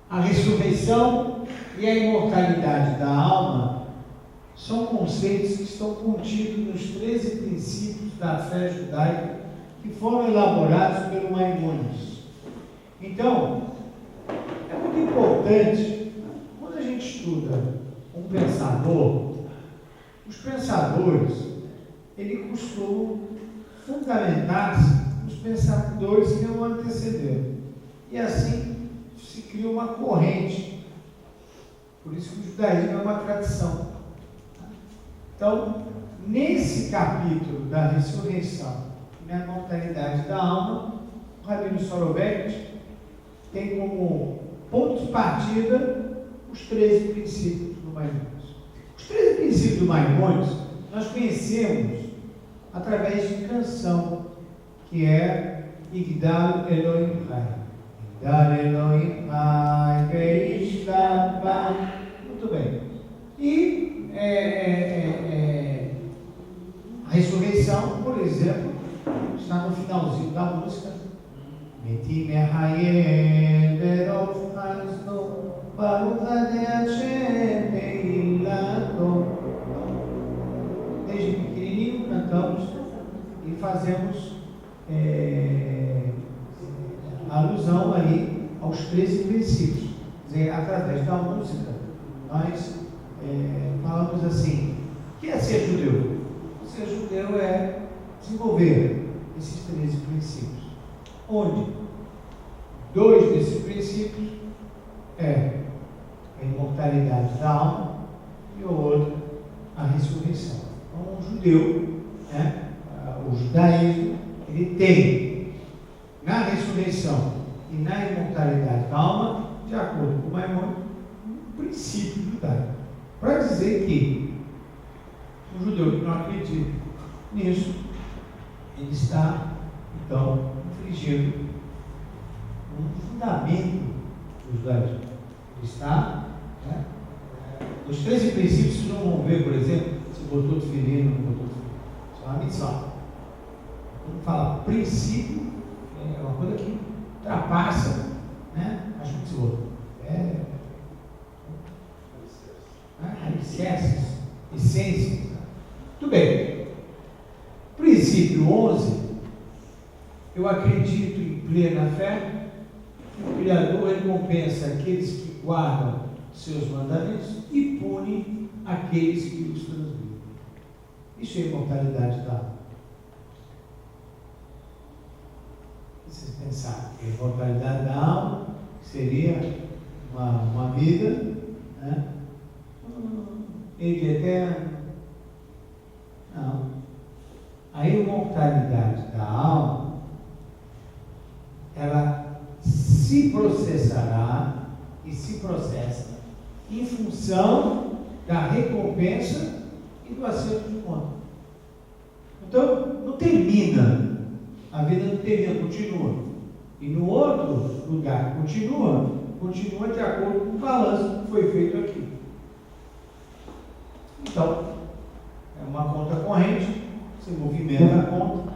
A ressurreição e a imortalidade da alma são conceitos que estão contidos nos 13 princípios da fé judaica que foram elaborados pelo Maimônides. Então, é muito importante, quando a gente estuda um pensador, os pensadores, eles costumam fundamentar-se nos pensadores que o antecederam. E assim se cria uma corrente. Por isso que o judaísmo é uma tradição. Então, nesse capítulo da ressurreição e na imortalidade da alma, o Rabino Soloveitch tem como ponto de partida os 13 princípios do Maimônides. Os 13 princípios do Maimônides nós conhecemos através de canção, que é Igdal Elohim Chai. Igdal Elohim Chai, Veishtabah. Muito bem. E a ressurreição, por exemplo, está no finalzinho da música. Meti mehayem berov chazno baruch adei Hashem teilato. Desde pequenininho cantamos e fazemos alusão aí aos 13 princípios. Quer dizer, através da música, nós falamos assim: o que é ser judeu? Ser judeu é desenvolver esses 13 princípios. Onde 2 desses princípios é a imortalidade da alma e o outro a ressurreição. Então, o judeu, o judaísmo, ele tem na ressurreição e na imortalidade da alma, de acordo com o Maimônides, um princípio judaico. Para dizer que o judeu que não acredita nisso, ele está, então, infringindo um fundamento do judaísmo. Ele está, os 13 princípios, vocês não vão ver, por exemplo, se botou tefilin ou não botou tefilin. Isso é uma mitzvah. Quando fala princípio, é uma coisa que ultrapassa, as mitzvot. Alicerces, essências. Muito bem. Princípio 11. Eu acredito em plena fé que o Criador recompensa aqueles que guardam seus mandamentos e pune aqueles que os transgridem. Isso é imortalidade da alma. Vocês pensaram que a imortalidade da alma seria uma vida, ele eterno? Não. A imortalidade da alma, ela se processará e se processa em função da recompensa e do acerto de conta. Então, não termina, a vida não termina, continua. E no outro lugar continua de acordo com o balanço que foi feito aqui. Então, é uma conta corrente, você movimenta a conta,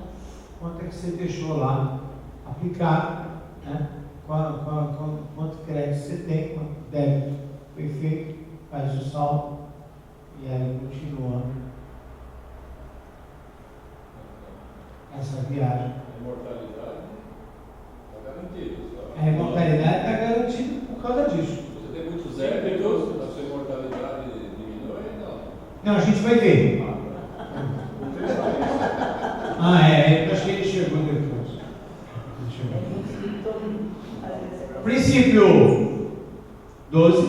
quanto é que você deixou lá aplicado, quanto crédito você tem, quanto débito foi feito, faz o saldo e aí continua essa viagem. A imortalidade está garantida. A imortalidade está garantida por causa disso. Você tem muitos débitos, a sua imortalidade diminui, não? Não, a gente vai ver. Eu acho que ele chegou depois. Princípio 12,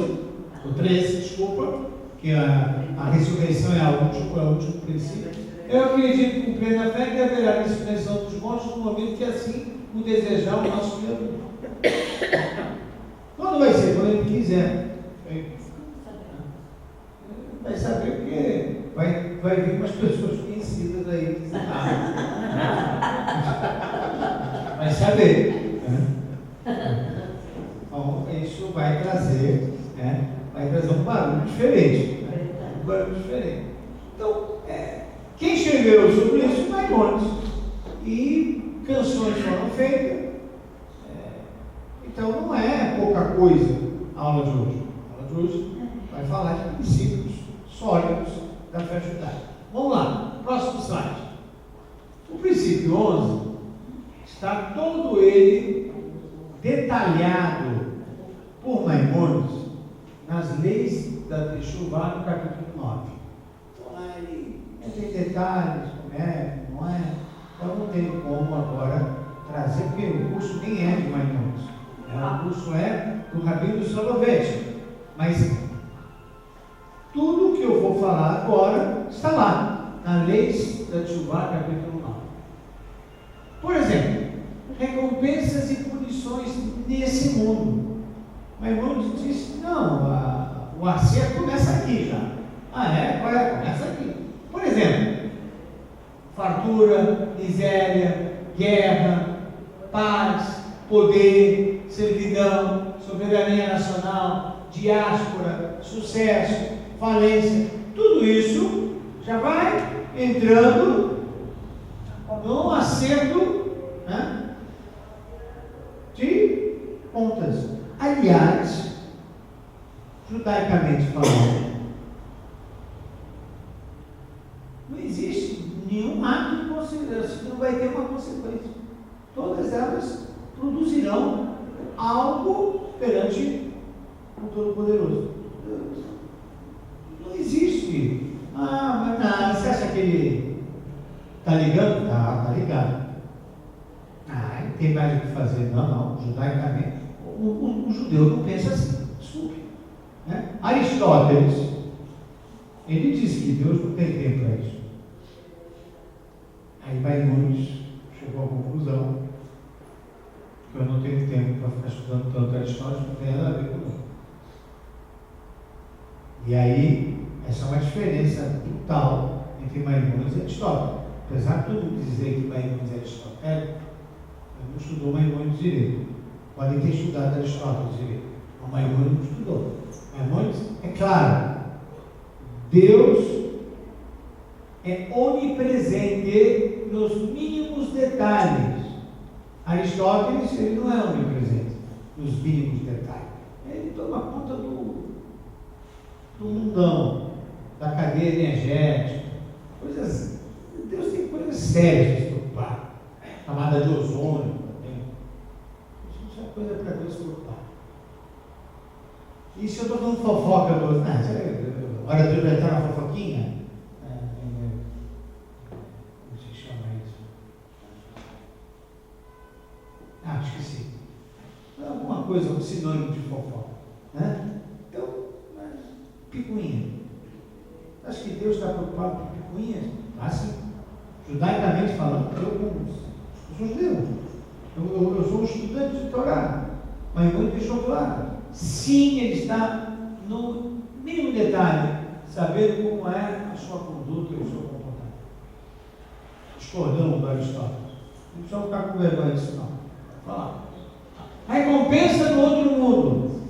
o 13, desculpa, que a ressurreição é o último princípio. Eu acredito com plena fé que haverá a ressurreição dos mortos no momento que assim o desejar o nosso Criador. Quando vai ser? Quando ele quiser. Vai saber porque vai vir umas pessoas conhecidas aí. Vai saber. Então, isso vai trazer um barulho diferente. Um barulho diferente. Então, quem escreveu sobre isso? Maimônides. E canções foram feitas. Então, não é pouca coisa aula de hoje? A aula de hoje vai falar de princípios sólidos da fé judaica. Vamos lá, próximo slide. O princípio 11 está todo ele detalhado por Maimônides nas leis da Teshuvá no capítulo 9. Então lá ele entra em detalhes, como é, não é. Então não tem como agora trazer, porque o curso nem é de Maimônides. O curso é do Rabino Soloveitchik. Mas tudo que eu vou falar agora está lá, na leis da Teshuvá, capítulo 9. Por exemplo, recompensas e punições nesse mundo. Maimônides disse, não, o acerto começa aqui já. Ah, é? Qual é? Começa aqui. Por exemplo, fartura, miséria, guerra, paz, poder, servidão, soberania nacional, diáspora, sucesso, falência, tudo isso já vai entrando no acerto, né, de contas. Aliás, judaicamente falando, não existe nenhum ato de consideração que não vai ter uma consequência. Todas elas produzirão algo perante o Todo-Poderoso. Não existe. Mas não, você acha que ele está ligando? Tá ligado. Ele tem mais o que fazer. Não, judaicamente. O judeu não pensa assim. Desculpe. Né? Aristóteles, ele disse que Deus não tem tempo para isso. Aí Maimônides chegou à conclusão que eu não tenho tempo para ficar estudando tanto Aristóteles, não tem nada a ver comigo. E aí, essa é uma diferença brutal entre Maimônides e Aristóteles. Apesar de todo mundo dizer que Maimônides é aristotélico, ele não estudou Maimônides direito. Podem ter estudado Aristóteles direito, mas Maimônides não estudou. Maimônides, é claro, Deus é onipresente nos mínimos detalhes. Aristóteles, ele não é onipresente nos mínimos detalhes. Ele toma conta do mundão, da cadeia energética, coisas. Deus tem coisas sérias de se preocupar. Camada de ozônio também. Isso é coisa para Deus se preocupar. E se eu estou dando fofoca, agora Deus vai entrar na fofoquinha? Como se chama isso? Esqueci. Alguma coisa, um sinônimo de fofoca. Né? Então, picuinha. Acho que Deus está preocupado com picuinhas? Assim, judaicamente falando, eu sou judeu. Eu sou um estudante de Torá. Mas muito deixou claro. Sim, ele está no mínimo detalhe, sabendo como é a sua conduta e o seu comportamento. Discordamos do Aristóteles. Não precisa ficar com vergonha disso, não. Fala. A recompensa no outro mundo.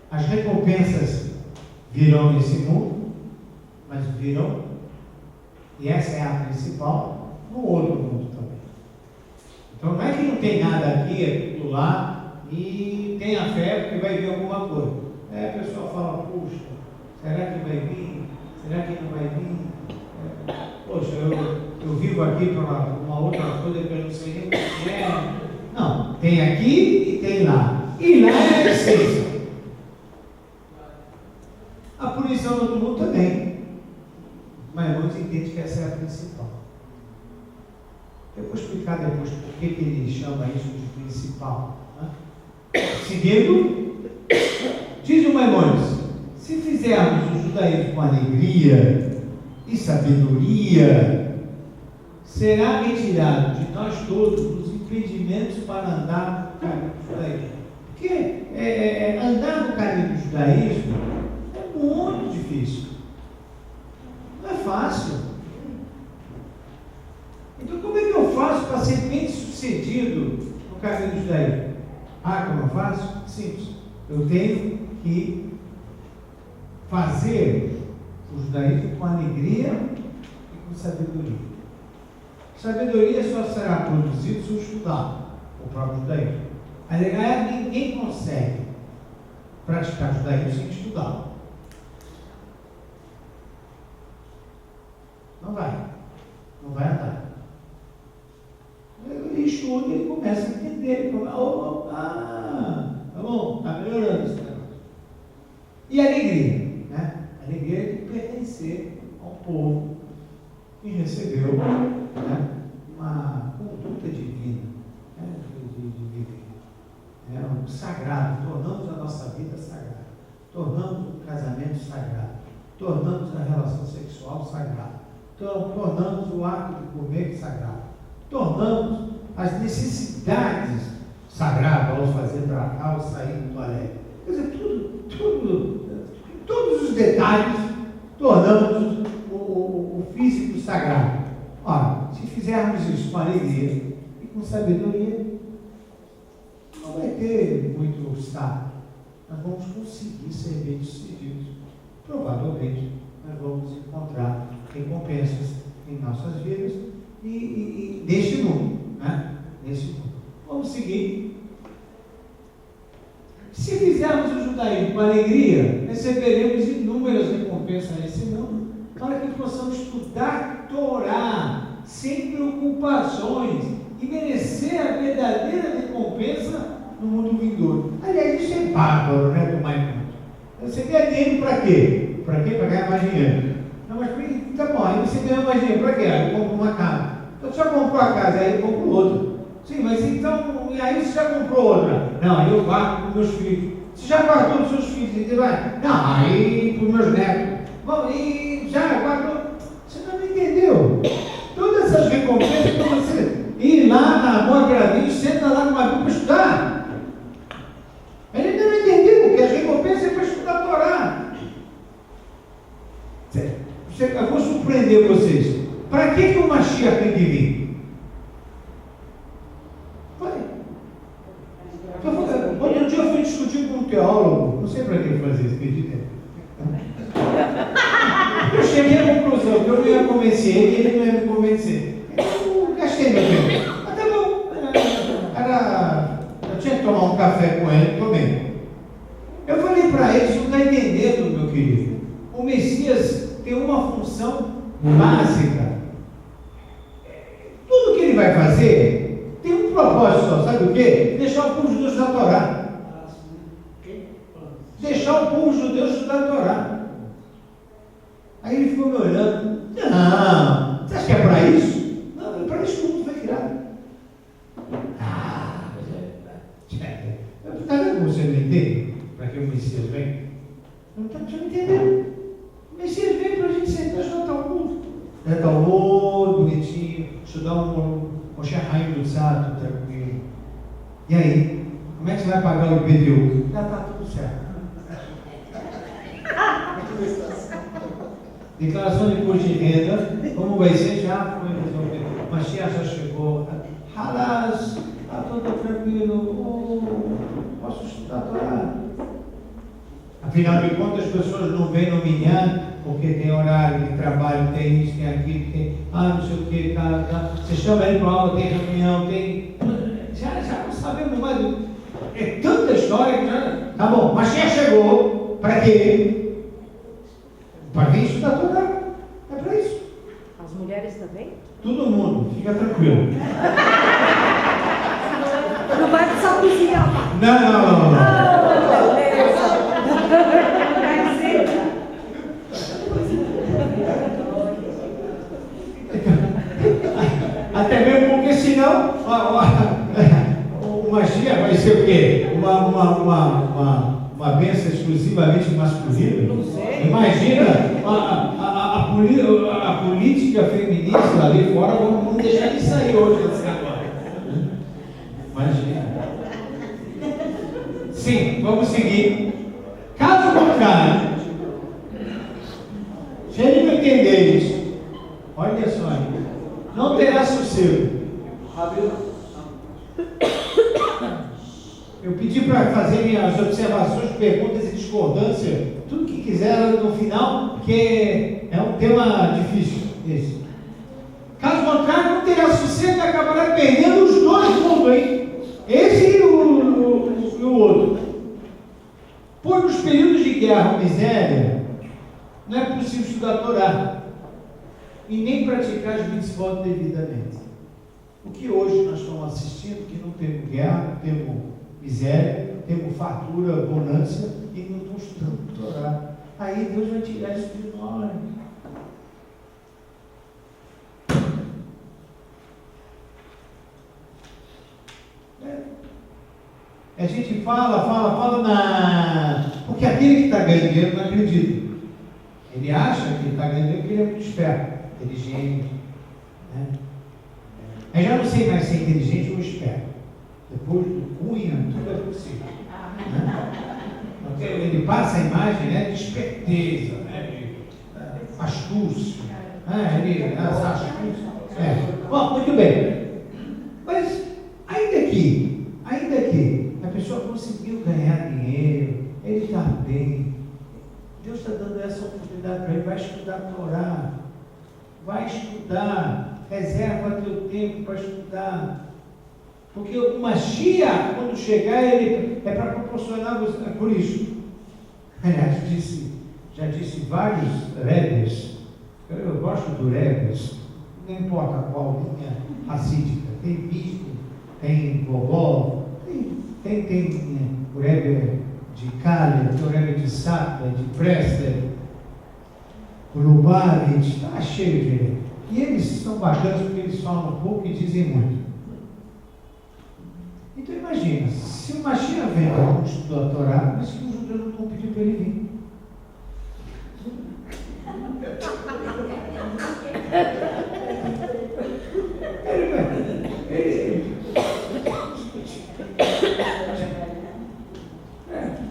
As recompensas virão nesse mundo, mas virão, e essa é a principal, no outro mundo também. Então não é que não tem nada aqui, é tudo lá, e tenha fé porque vai vir alguma coisa. A pessoa fala, puxa, será que vai vir? Será que não vai vir? Poxa, eu vivo aqui para uma outra coisa que eu não sei nem o que é. Não, tem aqui e tem lá. E lá é a essência. A punição do outro mundo também. Mas muitos entendem que essa é a principal. Eu vou explicar depois por que ele chama isso de principal. Né? Seguindo, diz o Maimônides, se fizermos o judaísmo com alegria e sabedoria, será retirado de nós todos os impedimentos para andar no caminho do judaísmo. Porque andar no caminho do judaísmo é muito difícil. Não é fácil. Então como é que eu faço para ser bem sucedido no caminho do judaísmo? Como eu faço? Simples. Eu tenho que fazer o judaísmo com alegria e com sabedoria. Sabedoria só será produzida se eu estudar o próprio judaísmo. Alegria ninguém consegue praticar judaísmo sem estudar. Não vai andar. Ele estuda, ele começa a entender, ele começa, tá bom, está melhorando esse negócio. E a alegria, né? A alegria é de pertencer ao povo que recebeu, né, uma conduta divina, né, de viver. O sagrado, tornamos a nossa vida sagrada, tornamos o casamento sagrado, tornamos a relação sexual sagrada, tornamos o ato de comer sagrado, tornamos as necessidades sagradas ao fazer tratar, ao sair do toalete. Quer dizer, todos os detalhes tornamos o físico sagrado. Ora, se fizermos isso com alegria e com sabedoria, não vai ter muito obstáculo. Nós vamos conseguir ser bem-sucedidos. Provavelmente, nós vamos encontrar recompensas em nossas vidas e neste mundo, né? Neste mundo. Vamos seguir. Se fizermos o judaísmo com alegria, receberemos inúmeras recompensas nesse mundo, para que possamos estudar Torá sem preocupações e merecer a verdadeira recompensa no mundo vindouro. Aliás, isso é bárbaro, né, do Maimonides? Você quer dinheiro para quê? Para quê? Para ganhar mais dinheiro. Não, mas tá bom, aí você ganha mais dinheiro para quê? Aí eu compro uma casa. Então você já comprou a casa, aí eu compro outra. Sim, mas então, e aí você já comprou outra? Não, aí eu guardo para os meus filhos. Você já guardou para os seus filhos? E vai? Não, aí para os meus netos. Bom, e já guardou? Você não entendeu. Todas essas recompensas para você ir lá na Boa Gradinho, senta lá numa Bíblia para estudar. Ele ainda não entendeu que as recompensas é para estudar a Torá. Eu vou surpreender vocês. Para que o Mashiach tem que vir? Outro dia eu fui discutir com um teólogo, não sei para que ele fazia isso, acredita? Eu cheguei à conclusão que eu não ia convencer ele e ele não ia me convencer. Eu gastei meu tempo. Mas tá bom. Eu tinha que tomar um café com ele, tomei. Eu falei para ele, você não está entendendo, meu querido. O Messias tem uma função básica. Tudo que ele vai fazer tem um propósito só, sabe o quê? Deixar o povo judeu estudar a Torá. Deixar o povo judeu estudar a Torá. Aí ele ficou me olhando. Não, você acha que é para isso? Não, é para isso que o mundo foi criado. Está vendo como você não entende? Para que o Messias vem? Não está entendendo. O Messias vem para a gente sentar e estudar o mundo. Está muito bonitinho, estudar um Moshe Haim do Sato, tranquilo. E aí? Como é que você vai pagar o IPTU? Já está tudo certo. Declaração de imposto de renda, como vai ser? Já foi resolvido. Mashiach já chegou. Halas, está tudo tranquilo. Posso estudar a Torá. Afinal de contas, as pessoas não vêm no minhã porque tem horário de trabalho, tem isso, tem aquilo, tem. Não sei o que, tá. Você chama ele para aula, tem reunião, tem. Já não sabemos mais. É tanta história que já. Tá bom, Mashiach chegou. Para quê? Para quem estudar Torá. É para isso. As mulheres também? Todo mundo, fica tranquilo. Não vai precisar cozinhar. Não. Beleza. Até mesmo porque senão o Mashiach vai ser o quê? Uma bênção exclusivamente masculina? Imagina a política feminista ali fora, vamos deixar de sair hoje desse negócio. Imagina. Sim, vamos seguir. Caso contrário, se ele não entender isso, olha só aí, não terá sossego. Eu pedi para fazerem as observações, perguntas e discordâncias, tudo que quiser no final, porque é um tema difícil esse. Caso contrário, não terá sossego e acabará perdendo os dois mundos, hein? Esse e o outro. Pois nos períodos de guerra ou miséria, não é possível estudar a Torá e nem praticar as mitzvot devidamente. O que hoje nós estamos assistindo, que não temos guerra, não temos miséria, temos fartura, bonança e não estamos estudando a Torá. Aí Deus vai tirar isso de nós. A gente fala, porque aquele que está ganhando dinheiro não acredita. Ele acha que está ganhando dinheiro porque ele é muito esperto, inteligente. Né? Eu já não sei mais se é inteligente ou esperto. Depois do Cunha, tudo é possível. Né? Porque ele passa a imagem, né, de esperteza, né, de astúcia. Bom, muito bem. Mas ainda que a pessoa conseguiu ganhar dinheiro, ele está bem, Deus está dando essa oportunidade para ele. Vai estudar a Torá, vai estudar, reserva teu tempo para estudar, porque o Mashiach, quando chegar, ele é para proporcionar você. Por isso, aliás, já disse vários rebes, eu gosto do rebes, não importa qual linha racídica, tem bispo, tem vovó, tem o Rebbe de Kali, tem o Rebbe de Sata, de Prester, o Lubavitch, está cheio de Rebbe. E eles são bacanas porque eles falam pouco e dizem muito. Então imagina, se o Mashiach vem para não estudar a Torá, mas que os judeus não vão pedir para ele vir.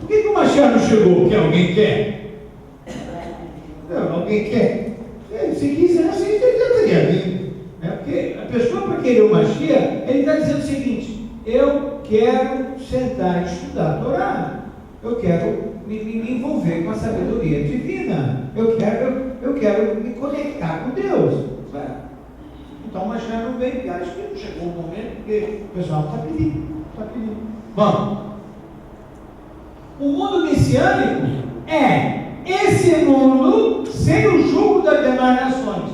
Por que o Mashiach não chegou? Porque alguém quer? Não, alguém quer. Se quisesse, ele já teria vindo. Porque a pessoa, para querer o Mashiach, ele está dizendo o seguinte: eu quero sentar e estudar a Torá, eu quero me envolver com a sabedoria divina, eu quero me conectar com Deus. Então o Mashiach não veio, porque acho que não chegou o momento, porque o pessoal está pedindo. Bom, o mundo messiânico é esse mundo sem o jugo das demais nações.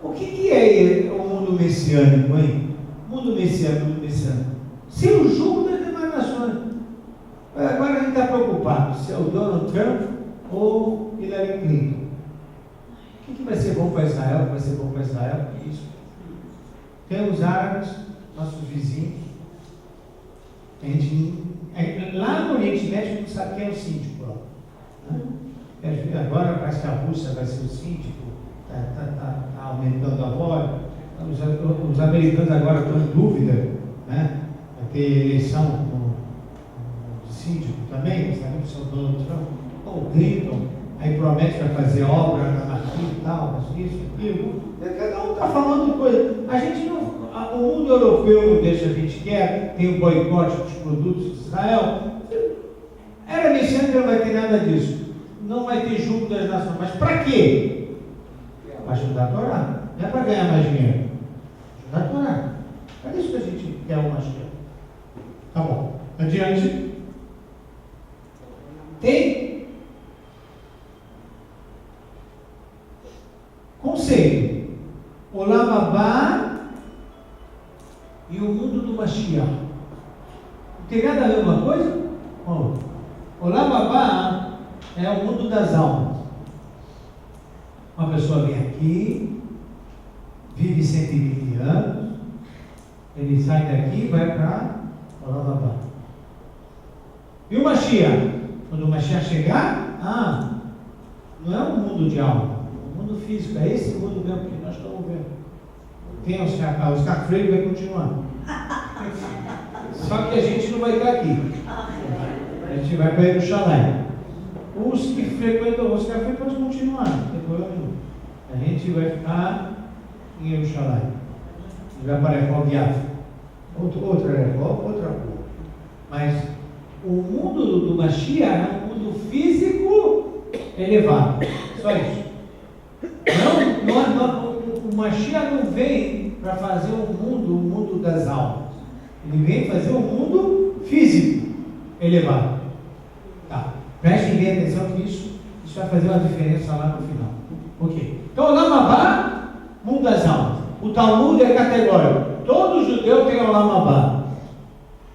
O que é o mundo messiânico, hein? Mundo messiânico. Sem o jugo das demais nações. Agora a gente está preocupado se é o Donald Trump ou Hillary Clinton. O que vai ser bom para Israel? Vai ser bom para Israel? Isso. Tem os árabes, nossos vizinhos. Lá no Oriente Médio não sabe quem é o síndico. Agora parece que a Rússia vai ser o síndico. Está aumentando a voz. Os americanos agora estão em dúvida, né? Vai ter eleição de síndico também, sabemos que são Donald Trump ou Clinton, aí promete que vai fazer obra na Marquinhos e tal, isso, aquilo. Cada um está falando coisa. A gente não. O mundo europeu não deixa a gente quieto, tem o boicote dos produtos de Israel. Era messiânico, não vai ter nada disso. Não vai ter jugo das nações. Mas para quê? Para ajudar a Torá. Não é para ganhar mais dinheiro. Ajudar a Torá. É isso que a gente quer uma chega. Tá bom. Adiante. Tem conceito. Olam Abá e o mundo do Mashiach. Não tem nada a ver uma coisa? Olam Abá é o mundo das almas. Uma pessoa vem aqui, vive 120 anos, ele sai daqui e vai para Olam Abá. E o Mashiach? Quando o Mashiach chegar, não é um mundo de alma, é um mundo físico, é esse mundo mesmo que nós estamos vendo. Tem os cafreiros vai continuar. Só que a gente não vai estar aqui. A gente vai para Jerusalém. Os que frequentam os cafés podem continuar, não tem problema nenhum. A gente vai ficar em Jerusalém. A gente vai para Rehob Yafa. Outra Rehob, outra rua. Mas o mundo do Mashiach é um mundo físico elevado. Só isso. O Mashiach não vem para fazer o mundo das almas. Ele vem fazer um mundo físico elevado. Prestem bem atenção que isso vai fazer uma diferença lá no final. Ok. Então, o Lamabá, mundo das almas. O Talmud é categórico. Todo judeu tem o Lamabá.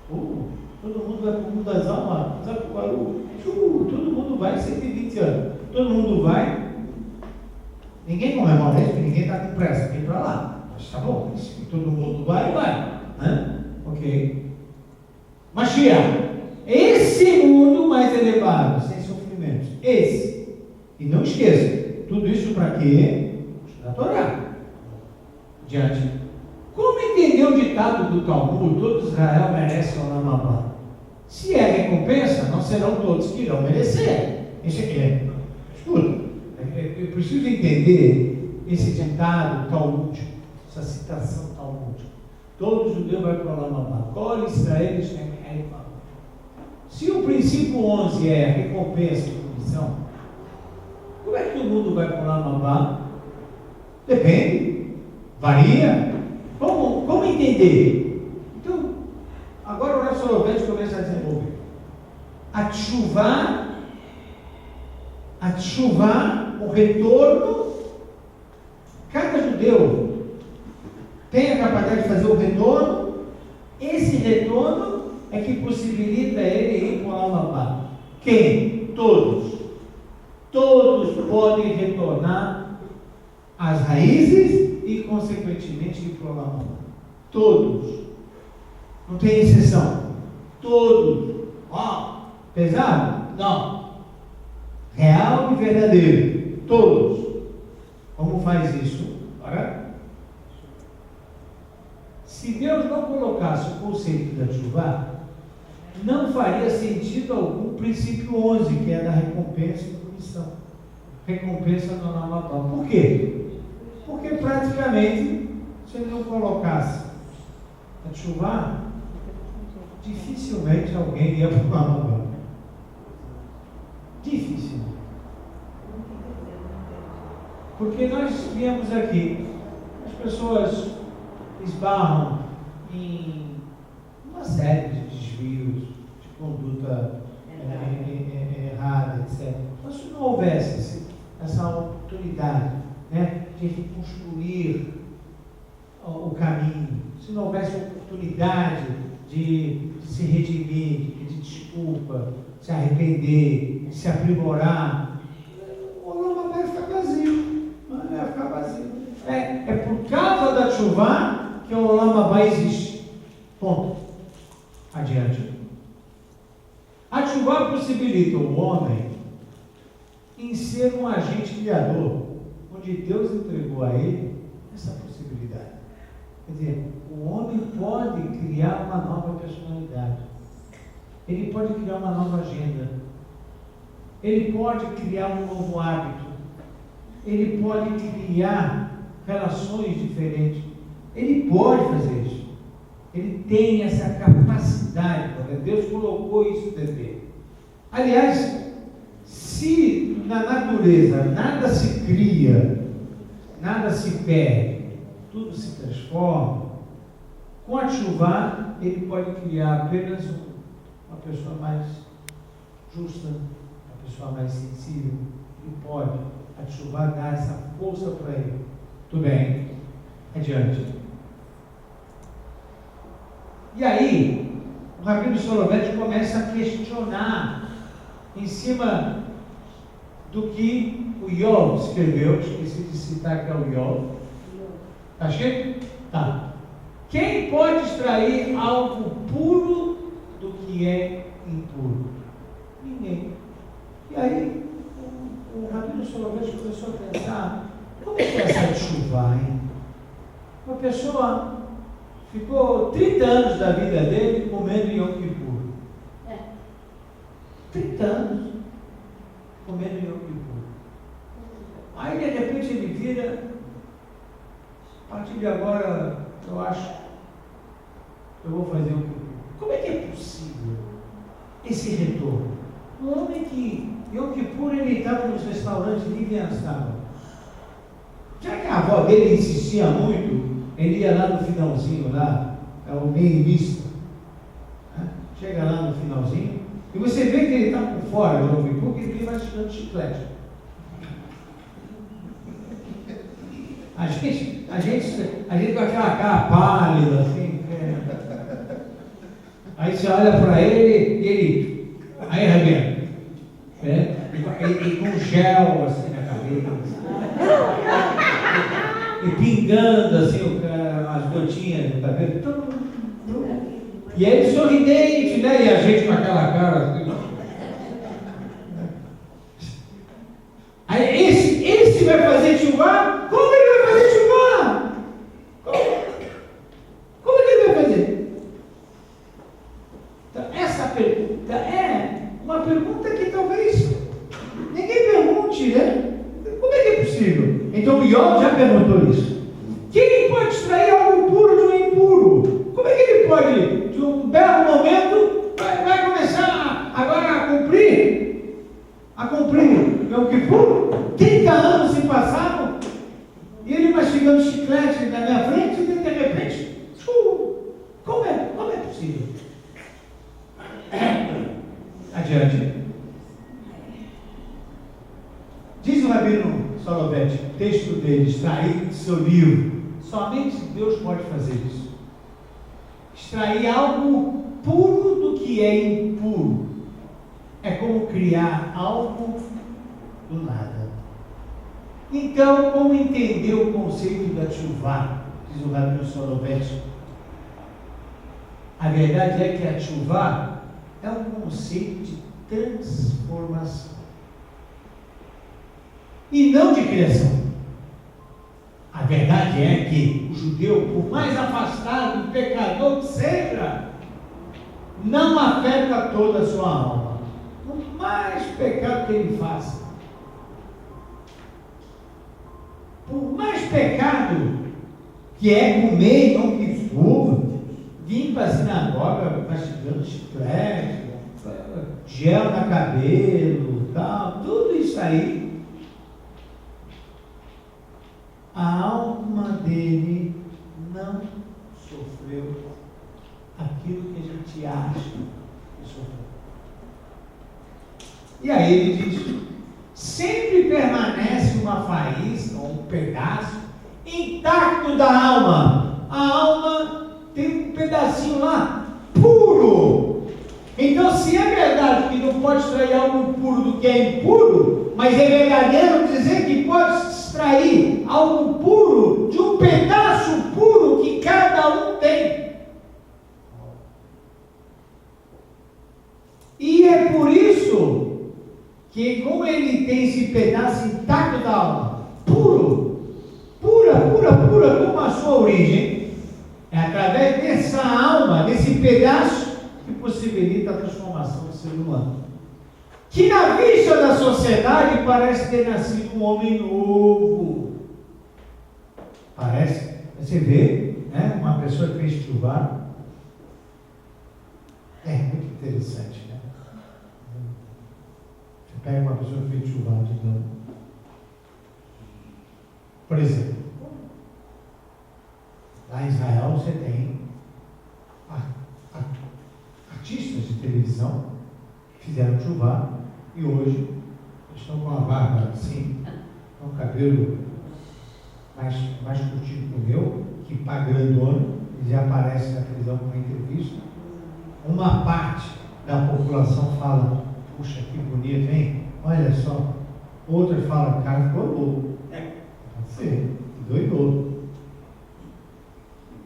Todo mundo vai para o mundo das almas. Todo mundo vai em 120 anos. Todo mundo vai. Ninguém comemora isso, porque ninguém está com pressa para ir para lá. Mas tá bom, se todo mundo vai. Ok. Mashiach. Esse mundo mais elevado, sem sofrimentos. Esse. E não esqueça, tudo isso para quê? Da Torá. Diante. Como entender o ditado do Talmud? Todo Israel merece o Lamabá. Se é recompensa, não serão todos que irão merecer. Escuta, eu preciso entender esse ditado talmúdico, essa citação talmúdica. Todo judeu vai para o Lamabá. Kol Israel Shem Eifa. Se o princípio 11 é recompensa e punição, como é que o mundo vai para o Lamabá? Depende, varia. Como entender? Então, agora o Rav Soloveitch começa a desenvolver. A tchuvá, o retorno, cada judeu tem a capacidade de fazer o retorno. Esse retorno é que possibilita ele ir para o Lamabá. Quem? Todos. Todos podem retornar às raízes e, consequentemente, ir para o Lamabá. Todos. Não tem exceção. Todos. Pesado? Não. Real e verdadeiro. Todos. Como faz isso? Ora. Se Deus não colocasse o conceito da tchuvá, não faria sentido algum o princípio 11, que é da recompensa e punição. Recompensa no Lamabá. Por quê? Porque praticamente, se ele não colocasse a tchuvá, dificilmente alguém ia para o Lamabá. Dificilmente. Porque nós viemos aqui, as pessoas esbarram em uma série de desvios, de conduta errada, etc. Mas se não houvesse essa oportunidade, né, de reconstruir o caminho, se não houvesse oportunidade de se redimir, de pedir desculpa, se arrepender, de se aprimorar, o Lamabá vai ficar vazio. Vai ficar vazio. É por causa da tchuvá que o Lamabá existe. Ponto. Adiante. A tchuvá possibilita o homem em ser um agente criador, onde Deus entregou a ele essa possibilidade. Quer dizer, o homem pode criar uma nova personalidade. Ele pode criar uma nova agenda. Ele pode criar um novo hábito. Ele pode criar relações diferentes. Ele pode fazer isso. Ele tem essa capacidade. Deus colocou isso dentro dele. Aliás, se na natureza nada se cria, nada se perde, tudo se transforma, com a tchuvá ele pode criar apenas uma pessoa mais justa, uma pessoa mais sensível. Ele pode. A tchuvá dá essa força para ele. Tudo bem. Adiante. E aí, o Rabino Soloveitch começa a questionar em cima do que o Iov escreveu. Esqueci de citar que é o Iov. Está cheio? Tá. Quem pode extrair algo puro do que é impuro? Ninguém. E aí, o Rabino Soloveitch começou a pensar, como é que é essa tchuvá, hein? Uma pessoa ficou 30 anos da vida dele comendo Yom Kippur. 30 anos comendo Yom Kippur. Aí, de repente, ele vira, a partir de agora, eu acho que eu vou fazer Yom Kippur. Como é que é possível esse retorno? Um homem que Yom Kippur ele estava nos restaurantes de criança. Já que a avó dele insistia muito, ele ia lá no finalzinho, lá, é o meio misto. Chega lá no finalzinho, E você vê que ele está por fora, porque ele vai tirando chiclete. A gente com aquela cara pálida, assim. Aí você olha para ele e ele. Aí, Rabino. E com gel assim na cabeça. E pingando assim as gotinhas no cabelo. E ele sorridente, né? E a gente com aquela cara assim. Aí esse vai fazer chuvá? Como ele vai fazer chuvá? Como que ele vai fazer? Então, essa pergunta é uma pergunta que talvez ninguém pergunte, né? Como é que é possível? Então o Iov já perguntou isso. Quem pode extrair algo puro de um impuro? Como é que ele pode, de um belo momento, vai começar agora a cumprir Yom Kippur? 30 anos se passaram e ele mastigando chiclete na minha frente e de repente, como é possível? Adiante. Diz o Rabino Soloveitch, texto dele, extraído de seu livro, somente Deus pode fazer isso. Extrair algo puro do que é impuro. É como criar algo do nada. Então, como entender o conceito da tshuvá? Diz o Rabino Soloveitch. A verdade é que a tshuvá é um conceito de transformação. E não de criação. A verdade é que o judeu, por mais afastado do pecador que seja, não afeta toda a sua alma. Por mais pecado que ele faça, por mais pecado que é comer não que for, vir para a sinagoga mastigando chiclete, gel na cabelo, tal, tudo isso aí, a alma dele não sofreu aquilo que a gente acha que sofreu. E aí ele diz, sempre permanece uma faísca, ou um pedaço, intacto da alma. A alma tem um pedacinho lá, puro. Então, se é verdade que não pode extrair algo puro do que é impuro, mas é verdadeiro dizer que pode extrair algo puro de um pedaço puro que cada um tem. E é por isso que, como ele tem esse pedaço intacto da alma, pura como a sua origem, é através dessa alma, desse pedaço, que possibilita a transformação do ser humano. Que na vista da sociedade parece ter nascido um homem novo. Parece, você vê, né? Uma pessoa que fez chuvá. É muito interessante, né? Você pega uma pessoa que fez chuvá, digamos. Por exemplo, lá em Israel você tem artistas de televisão que fizeram chuvá e hoje estão com a barba assim, com o cabelo mais curtido que o meu, que paga grandona, e já aparece na televisão com uma entrevista. Uma parte da população fala, puxa, que bonito, hein? Olha só. Outra fala, cara, ficou louco. Pode ser, doidou.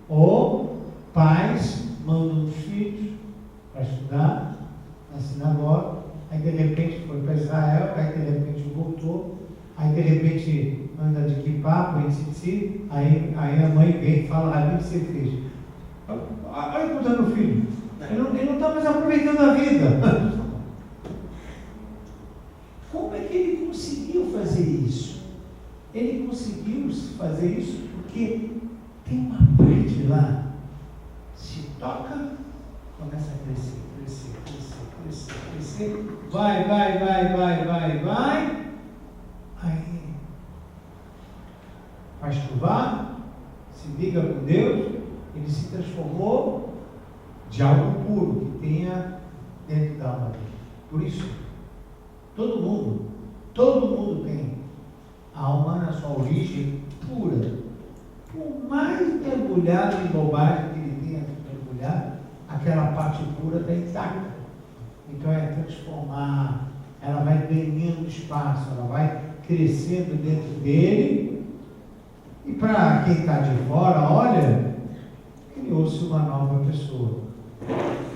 Ou pais mandam os filhos para estudar na sinagoga, aí de repente foi para Israel, aí de repente voltou, aí de repente anda de kippah, põe tzitzit, aí a mãe vem e fala, o que você fez? Olha como está meu filho, ele não está mais aproveitando a vida. Como é que ele conseguiu fazer isso? Ele conseguiu fazer isso porque tem uma parte lá, se toca, começa a crescer, vai, aí faz chuvá, se liga com Deus, ele se transformou de algo puro que tenha dentro da alma dele. Por isso, todo mundo tem a alma na sua origem pura. Por mais mergulhado em bobagem que ele tenha mergulhado, aquela parte pura está intacta. Então é transformar, ela vai ganhando espaço, ela vai crescendo dentro dele. E para quem está de fora, olha, criou-se uma nova pessoa.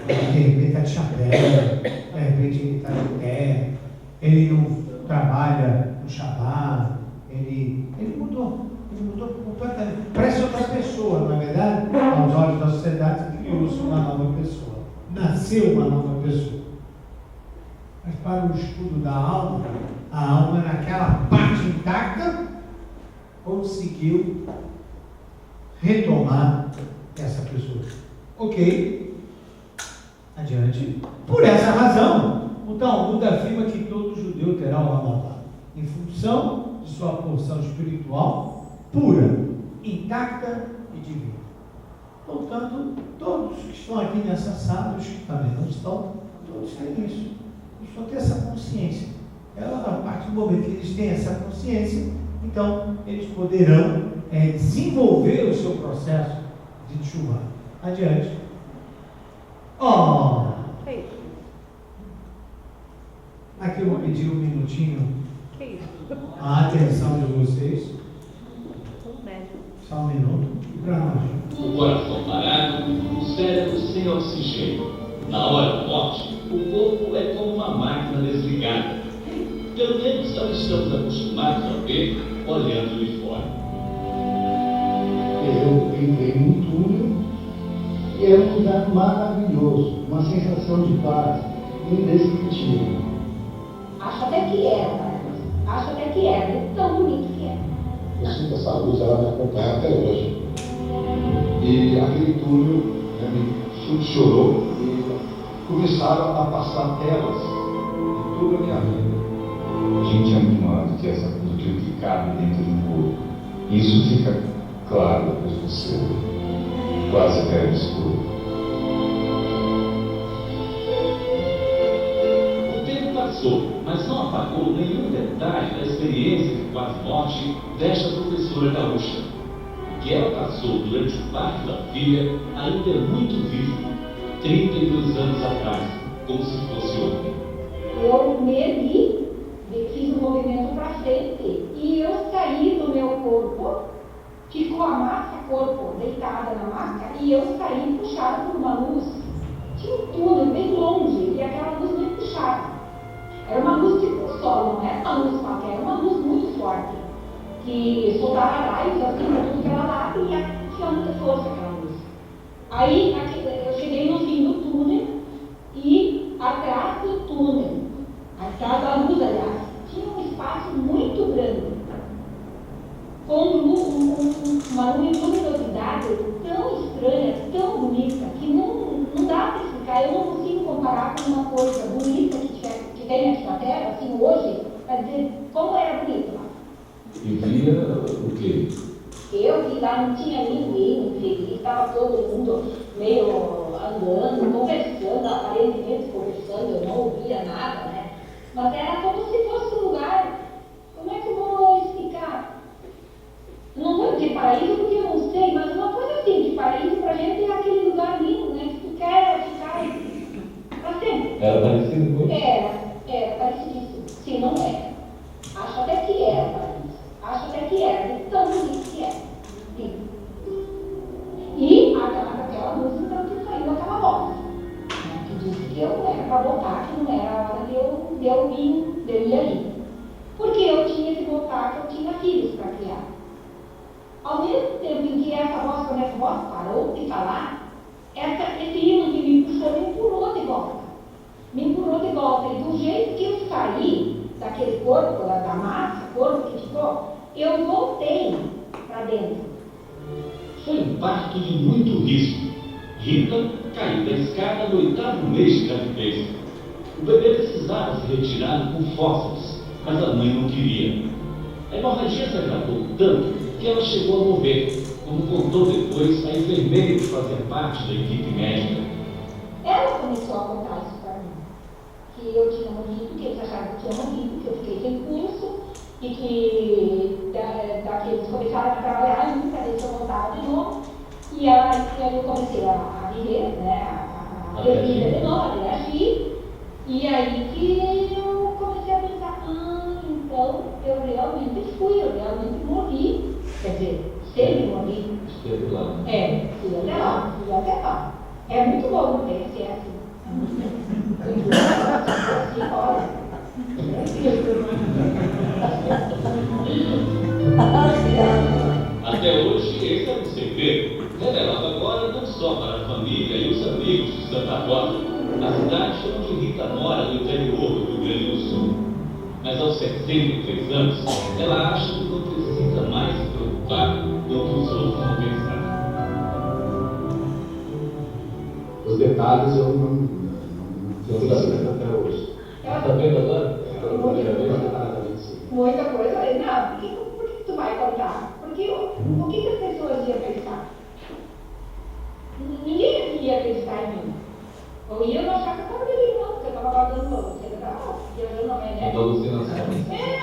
De repente está de chapéu, de repente ele está de pé, ele não trabalha no Shabbat, ele mudou completamente. Parece outra pessoa, na verdade, aos olhos da sociedade, criou-se uma nova pessoa, nasceu uma nova pessoa. Mas para o estudo da alma, a alma naquela parte intacta conseguiu retomar essa pessoa. Ok, adiante. Por essa razão, o Talmud afirma que todo judeu terá o Ramabá, em função de sua porção espiritual pura, intacta e divina. Portanto, todos que estão aqui nessa sala, os que também não estão, todos têm isso. Eles só têm essa consciência. Ela, a partir do momento que eles têm essa consciência, então eles poderão desenvolver o seu processo de tshuva. Adiante. Aqui eu vou pedir um minutinho a atenção de vocês. Só um minuto. Para nós. O coração parado, o cérebro sem oxigênio. Na hora da morte, o corpo é como uma máquina desligada. Pelo menos não estamos acostumados a ver olhando de fora. Eu entrei num túnel e é um lugar maravilhoso, uma sensação de paz indescritível. Acho até que era, Marcos. Acho até que era, de tão bonito que é. Eu sinto essa luz, ela me acompanha até hoje. E aquele túnel me chorou e começaram a passar telas de toda a minha vida. A gente é muito maior do que essa coisa, do que cabe dentro do corpo. Isso fica claro depois do céu, quase até o escuro. O tempo passou, mas não apagou nenhum detalhe da experiência de quase morte desta professora gaúcha. O que ela passou durante o parto da filha ainda é muito vivo, 32 anos atrás, como se fosse ontem. Eu me ergui, fiz um movimento para frente e eu saí do meu corpo, ficou a massa, corpo deitada na maca, e eu saí puxada por uma luz. Tinha um túnel bem longe e aquela luz me puxava. Era uma luz tipo sol, não era uma luz qualquer, era uma luz muito forte, que soltava raios assim para tudo que ela lado e tinha muita força aquela luz. Aí eu cheguei no fim do túnel e atrás do túnel, atrás da luz, aliás, tinha um espaço muito grande, com uma luminosidade tão estranha, tão bonita, que não dá para explicar. Eu não consigo comparar com uma coisa bonita que tem aqui na Terra, assim, hoje, para dizer como era bonito lá. E via o quê? Eu vi lá, não tinha ninguém feliz, estava todo mundo meio andando, conversando, aparentemente conversando, eu não ouvia nada, né? Mas era como se fosse um lugar, como é que eu vou explicar? Não vou dizer paraíso porque eu não sei, mas uma coisa assim, de paraíso pra gente é aquele lugar lindo, né? Que tu quer ficar pra sempre. Era parecido com isso? Era parecidíssimo. Sim, não é. Acho até que era paraíso. Acho até que era, de tão bonito que é. Sim. E aquela música então, que saiu aquela voz, né? Que disse que eu era pra voltar, que não era a hora de eu ir ali. Porque eu tinha que voltar, que eu tinha filhos para criar. Ao mesmo tempo em que essa voz, quando essa voz parou de falar, esse hino que me puxou me empurrou de volta. Me empurrou de volta. E do jeito que eu saí daquele corpo, da massa, corpo que ficou, eu voltei para dentro. Foi um parto de muito risco. Rita caiu da escada no 8º mês de gravidez. O bebê precisava ser retirado com forças, mas a mãe não queria. A hemorragia se agravou tanto que ela chegou a morrer, como contou depois a enfermeira que fazia parte da equipe médica. Ela começou a contar isso para mim. que eu tinha morrido, que eles acharam que eu tinha morrido, que eu fiquei sem curso, e que eles começaram a trabalhar ainda para ver se eu voltava de novo. E aí eu comecei a viver, né, a ter vida de novo, a reagir. E aí que eu comecei a pensar, então eu realmente morri. Quer dizer, sempre morri. Esteve lá. Fui até lá. É muito bom não ter ser assim. É muito bom. Assim, olha. Até hoje, esse é um segredo, revelado agora não só para a família e os amigos de Santa Rosa, a cidade onde Rita mora no interior do Rio Grande do Sul. Mas aos 73 anos, ela acha que não precisa mais se preocupar com o que os outros vão pensar. Os detalhes eu não tenho sabendo até hoje. Está vendo agora? Muita coisa. Não, por que tu vai contar? Porque o que as pessoas iam pensar? Ninguém ia acreditar em mim. Ou iam achar que eu estava bebendo, não, porque eu estava guardando louco. Você estava viajando na maionese. Alucinação.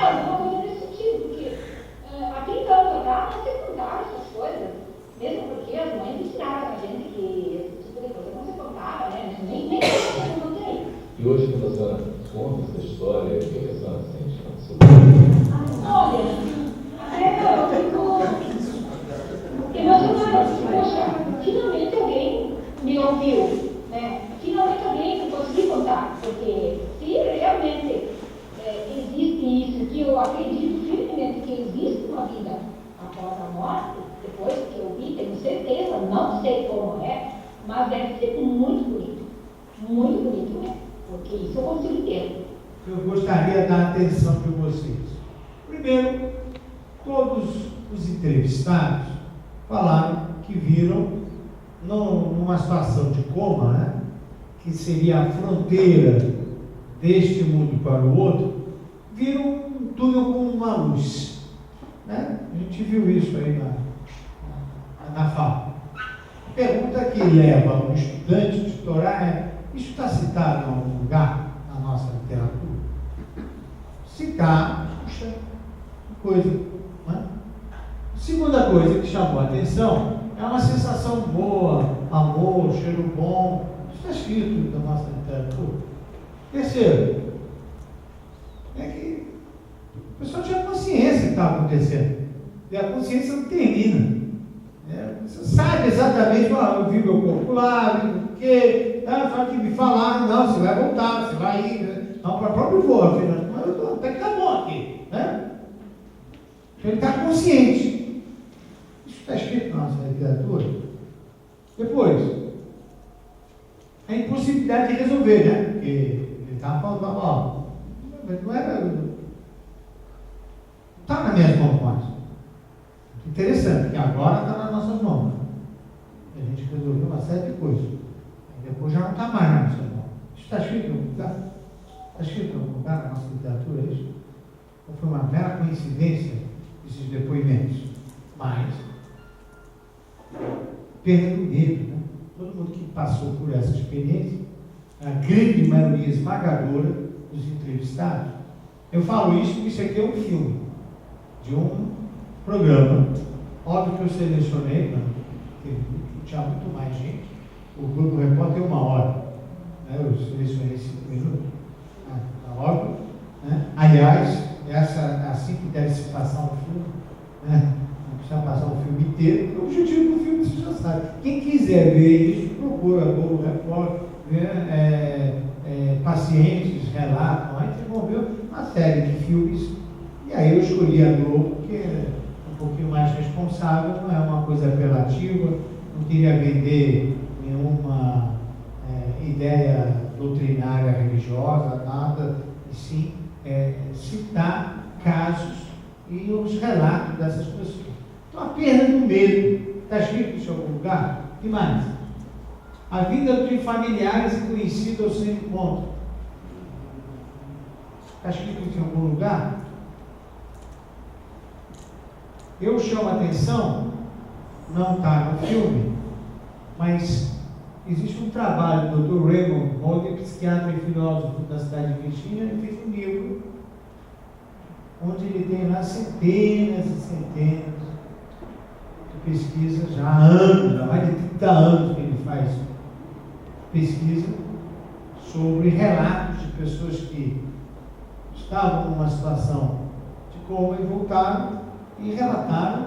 Alguma coisa nesse sentido, porque há 30 anos atrás não se contava essas coisas. Mesmo porque as mães ensinaram a gente que esse tipo de coisa não se contava, né? Nem não tem. E hoje, quando a senhora conta essa história, o que a senhora sente? Olha, até eu fico emocionada. Poxa, finalmente alguém me ouviu, né? Finalmente alguém me conseguiu contar, porque se realmente existe isso, que eu acredito firmemente que existe uma vida após a morte, depois que eu vi, tenho certeza, não sei como é, mas deve ser muito bonito mesmo, porque isso eu consigo ter. Eu gostaria da atenção de vocês. Primeiro, todos os entrevistados falaram que viram, numa situação de coma, né, que seria a fronteira deste mundo para o outro, viram um túnel com uma luz. Né? A gente viu isso aí na FAO. A pergunta que leva um estudante de Torá é: isso está citado em algum lugar na nossa literatura? Se está, puxa, coisa. Né? Segunda coisa que chamou a atenção é uma sensação boa, amor, cheiro bom. Isso está escrito na nossa literatura. Terceiro, é que o pessoal tinha consciência do que estava acontecendo. E a consciência não termina. Você sabe exatamente, eu vi meu corpo lá, vi o quê, só que me falaram, não, você vai voltar, você vai ir, né? Não, para o próprio voo, afinal, mas eu estou até que tá bom aqui, né? Então ele está consciente. Isso está escrito na nossa literatura. Depois, a impossibilidade de resolver, né? Porque ele estava falando, não era. Não está nas minhas mãos mais. Interessante, que agora está nas nossas mãos. A gente resolveu uma série de coisas. E depois já não está mais nas nossas mãos. Isso está escrito em algum lugar? Está escrito em algum lugar na nossa literatura isso? Ou foi uma mera coincidência esses depoimentos? Mas, perda do medo, né? Todo mundo que passou por essa experiência, a grande maioria esmagadora dos entrevistados, eu falo isso porque isso aqui é um filme de um programa. Óbvio que eu selecionei, porque tinha muito mais gente. O Grupo Repórter tem 1 hora. Né? Eu selecionei 5 minutos. Tá óbvio. Né? Aliás, essa é assim que deve se passar um filme. Né? Não precisa passar um filme inteiro, porque o objetivo do filme você já sabe. Quem quiser ver isso, procura Globo Repórter, pacientes relatam, aí vocês vão ver uma série de filmes. E aí eu escolhi a Globo, porque um pouquinho mais responsável, não é uma coisa apelativa, não queria vender nenhuma ideia doutrinária religiosa, nada, e sim citar casos e os relatos dessas pessoas. Então a perda do medo, está escrito em algum lugar? O que mais? A vida de familiares e conhecidos sem encontro. Está escrito em algum lugar? Eu chamo a atenção, não está no filme, mas existe um trabalho do Dr. Raymond Moody, psiquiatra e filósofo da cidade de Virgínia. Ele fez um livro onde ele tem lá centenas e centenas de pesquisas, já há anos, há mais de 30 anos que ele faz pesquisa sobre relatos de pessoas que estavam numa situação de coma e voltaram e relataram,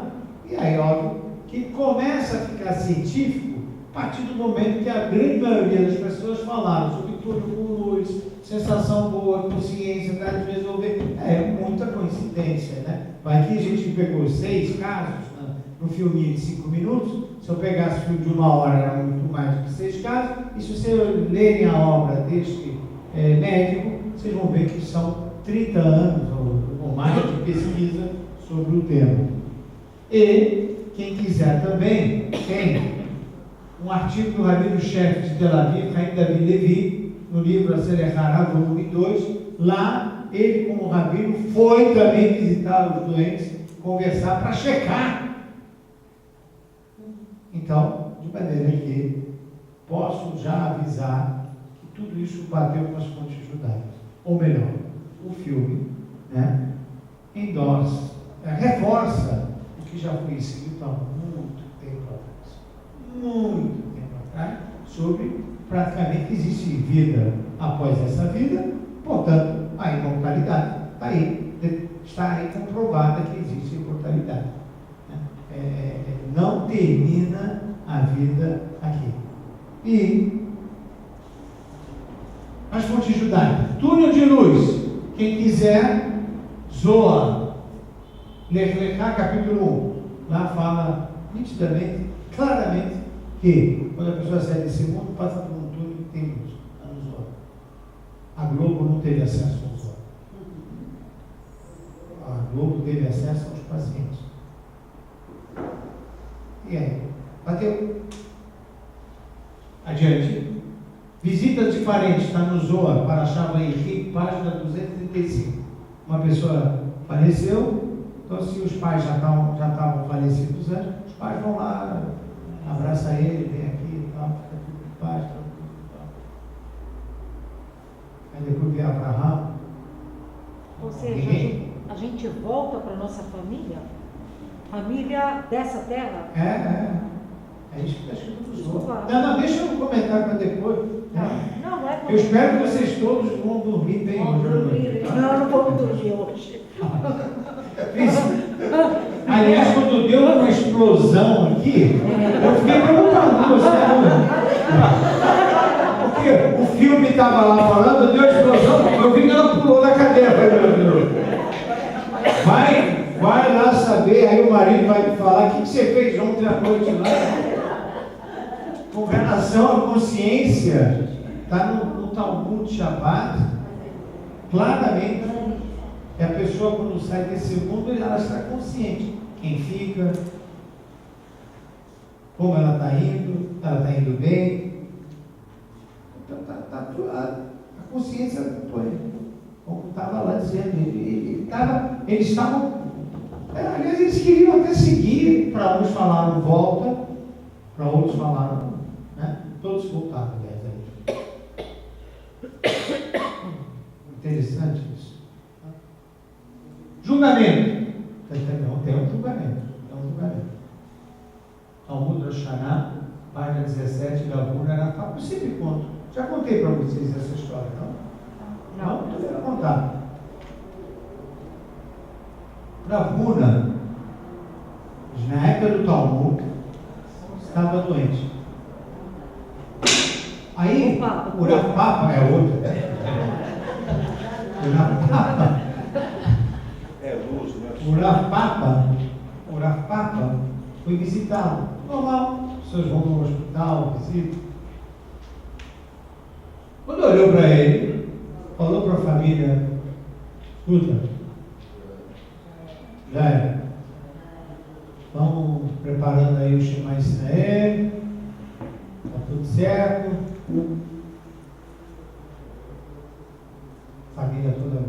e aí, óbvio, que começa a ficar científico a partir do momento que a grande maioria das pessoas falaram sobre túnel com luz, sensação boa, consciência, cara de resolver. É muita coincidência, né? Vai que a gente pegou 6 casos, né, no filminho de 5 minutos. Se eu pegasse o filme de 1 hora, era muito mais do que 6 casos. E se vocês lerem a obra deste médico, vocês vão ver que são 30 anos ou mais de pesquisa sobre o tema. E quem quiser também, tem um artigo do rabino-chefe de Tel Aviv, Chaim David Levi, no livro Acelerar, volume 2. Lá, ele, como rabino, foi também visitar os doentes, conversar para checar. Então, de maneira que posso já avisar que tudo isso bateu com as fontes judaicas. Ou melhor, o filme, né, endorse, reforça o que já foi escrito há muito tempo atrás, sobre praticamente existe vida após essa vida, portanto, a imortalidade está aí comprovada que existe imortalidade. Não termina a vida aqui. E as fontes judaicas, túnel de luz, quem quiser, Zohar, Lechá, capítulo 1, lá fala nitidamente, claramente, que quando a pessoa sai desse mundo, passa por um túnel que tem luz, no Zohar. A Globo não teve acesso ao Zohar. A Globo teve acesso aos pacientes. E aí? Bateu. Adiante. Visitas de parentes, está no Zohar, para Shava Henrique, página 235. Uma pessoa faleceu, então se os pais já estavam falecidos antes, os pais vão lá, abraça ele, vem aqui e tal, fica tudo em paz, tal. Aí depois vem Abraham. Ou seja, a gente volta para a nossa família dessa terra. É isso que está escrito no Zohar. Não, deixa eu comentar para depois. Não é. Eu espero que vocês todos vão dormir bem hoje. Não vamos dormir hoje. Aliás, quando deu uma explosão aqui, eu fiquei preocupado, porque o filme estava lá falando, deu explosão, eu vi que ela pulou da cadeira. Vai lá saber, aí o marido vai me falar, o que você fez ontem à noite lá? Com relação à consciência, está no Talmud Shabbat, claramente, que a pessoa quando sai desse mundo, ela está consciente. Quem fica, como ela está indo bem. Então, a consciência foi, como estava lá dizendo, eles estavam, aliás, eles queriam até seguir, para uns falaram volta, para outros falaram, né? Todos voltaram, aliás, aí. Interessante isso. Julgamento. Não, tem um julgamento. Talmud Rosh Hashanah, página 17, Gavuna, Arafá. Eu sempre conto. Já contei para vocês essa história, não? Não? Então eu vou contar. Gavuna, na época do Talmud, estava doente. Aí, o Rav Papa é outro. O Rav Papa foi visitá-lo. Normal, as pessoas vão no hospital, visitam. Quando olhou para ele, falou para a família: escuta, já é. Vamos preparando aí o Shema Israel, está tudo certo. A família toda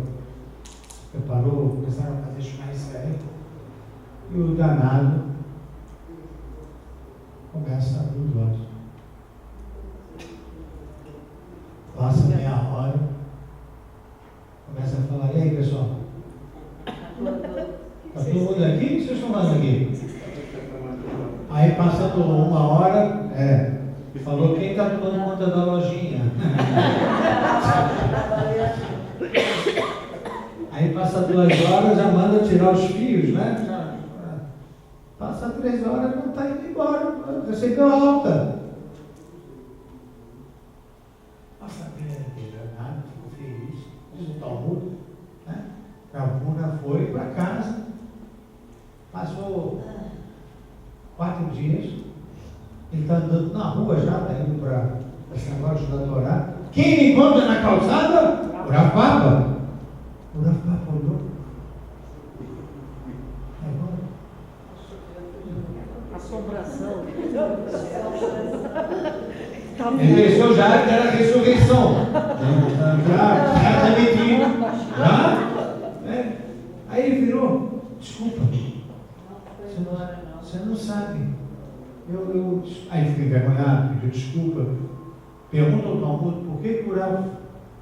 se preparou, começaram a fazer Shema Israel. E o danado começa a abrir os olhos. Está todo mundo aqui? O que vocês estão fazendo aqui? Aí passando 1 hora, falou quem está tomando conta da lojinha. Aí passa 2 horas, já manda tirar os fios, né? Passa 3 horas, não está indo embora, recebeu alta. Nossa, nada, ficou feliz. Diz o Talmud, né? Ravuna foi para casa, passou 4 dias, ele está andando na rua já, está indo para esse negócio da Torá. Quem ele encontra na calçada? O Rav Papa. O Rav Papa olhou. Assombração. Ele pensou já que era a ressurreição. Já está metido. Aí ele virou, desculpa. Você não sabe. Aí fiquei envergonhado, pediu desculpa. Pergunta ao Talmud, por que o Rav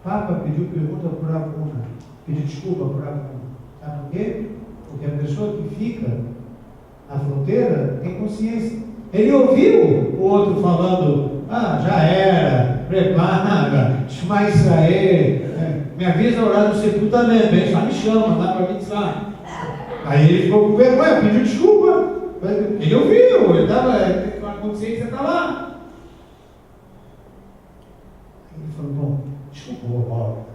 Papa pergunta para o Ravuna? Pediu desculpa para o Ravuna. Sabe por quê? Porque a pessoa que fica na fronteira tem consciência. Ele ouviu o outro falando, já era, prepara, Shema Israel, me avisa a hora do sepultamento, bem, só me chama lá para mitzvah. Aí ele ficou com vergonha, pediu desculpa. Ele ouviu, ele estava com a consciência, está lá. Ele falou, bom, desculpa, Paulo.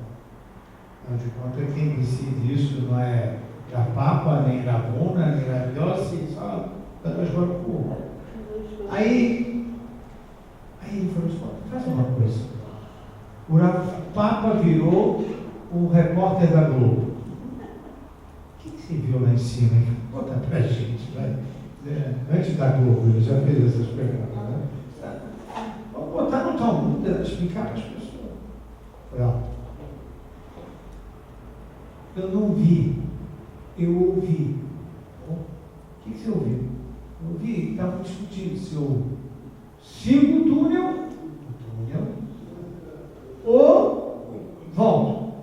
Afinal de contas, quem decide isso não é a Papa, nem Ravuna, nem a Yossi, só das Baruch. Aí ele falou assim, faz uma coisa. O Papa virou o repórter da Globo. O que você viu lá em cima? Conta pra gente, vai. Antes da Globo, ele já fez essas perguntas, né? Vamos botar no Talmud, explicar para as pessoas. Eu não vi, eu ouvi. O que você ouviu? Eu ouvi que estavam discutindo se eu sigo o túnel ou volto.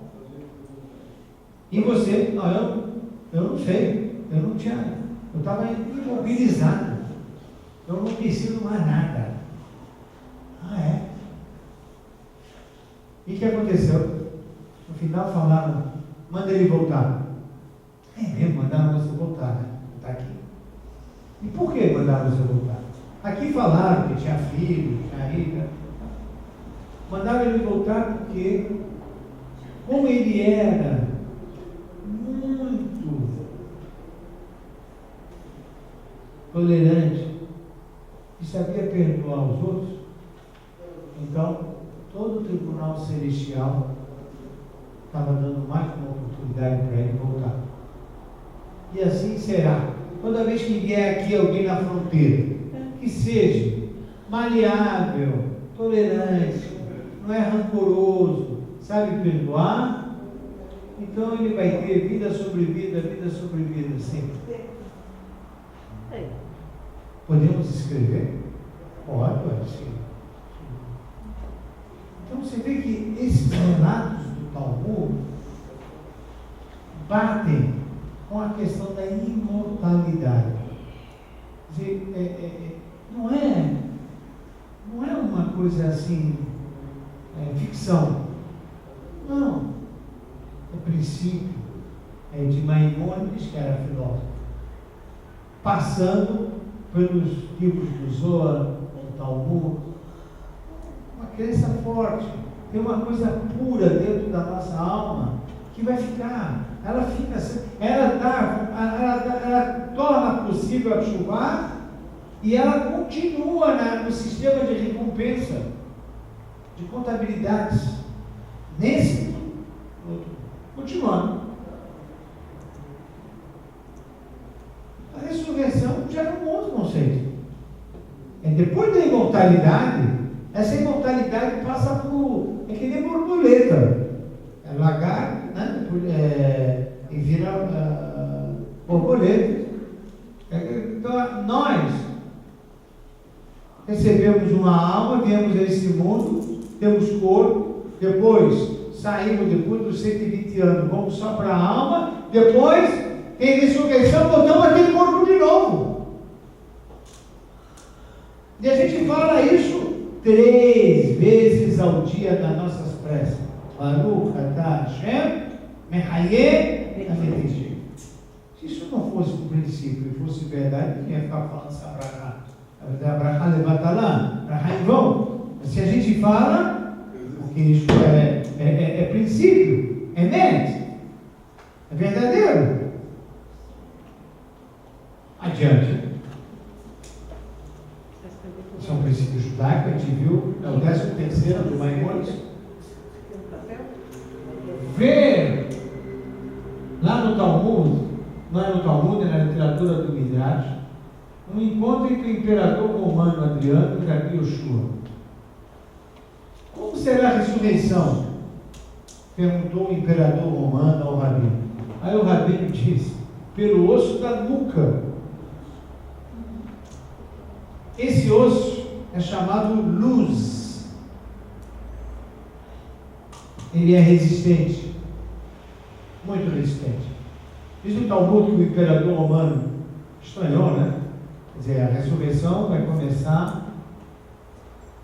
E você? Não, eu não sei, eu não tinha. Eu estava imobilizado. Eu não preciso mais nada. É? E o que aconteceu? No final falaram, manda ele voltar. É mesmo, mandaram você voltar, né? Está aqui. E por que mandaram você voltar? Aqui falaram que tinha filho, tinha rica. Mandaram ele voltar porque, como ele era muito tolerante e sabia perdoar os outros, então todo o tribunal celestial estava dando mais uma oportunidade para ele voltar. E assim será. Toda vez que vier aqui alguém na fronteira, que seja maleável, tolerante, não é rancoroso, sabe perdoar, então ele vai ter vida sobre vida sempre. Podemos escrever? Pode sim. Então você vê que esses relatos do Talmud batem com a questão da imortalidade. Quer dizer, não é uma coisa assim, ficção. Não. O princípio de Maimônides, que era filósofo, passando pelos livros do Zohar, do Talmud, uma crença forte, tem uma coisa pura dentro da nossa alma que vai ficar. Ela fica assim, ela torna possível a chuvar e ela continua no sistema de recompensa, de contabilidades, nesse outro, continuando. A ressurreição gera um outro conceito. Depois da imortalidade, essa imortalidade passa por. É que nem borboleta. É lagarto, né? E vira borboleta. Então, nós recebemos uma alma, viemos a esse mundo, temos corpo, depois saímos, depois dos 120 anos, vamos só para a alma, depois Tem ressurreição, voltamos aquele corpo de novo. E a gente fala isso 3 vezes ao dia nas nossas preces. Baruch atah Hashem, Mehayeh Ameteshem. Se isso não fosse um princípio e fosse verdade, ninguém ia ficar falando essa brachá. A brachá levanta lá, brachá em vão. Se a gente fala, porque isso é princípio, é mente, é verdadeiro. Adiante. São princípios judaicos, a gente viu, é o 13º do Maimônides. Ver lá no Talmud, não é no Talmud, é na literatura do Midrash, um encontro entre o imperador romano Adriano e Rabi Yoshua. Como será a ressurreição? Perguntou o imperador romano ao rabino. Aí o rabino disse: pelo osso da nuca. Esse osso é chamado luz. Ele é resistente, muito resistente. Diz o Talmud que o imperador romano estranhou, né? Quer dizer, a ressurreição vai começar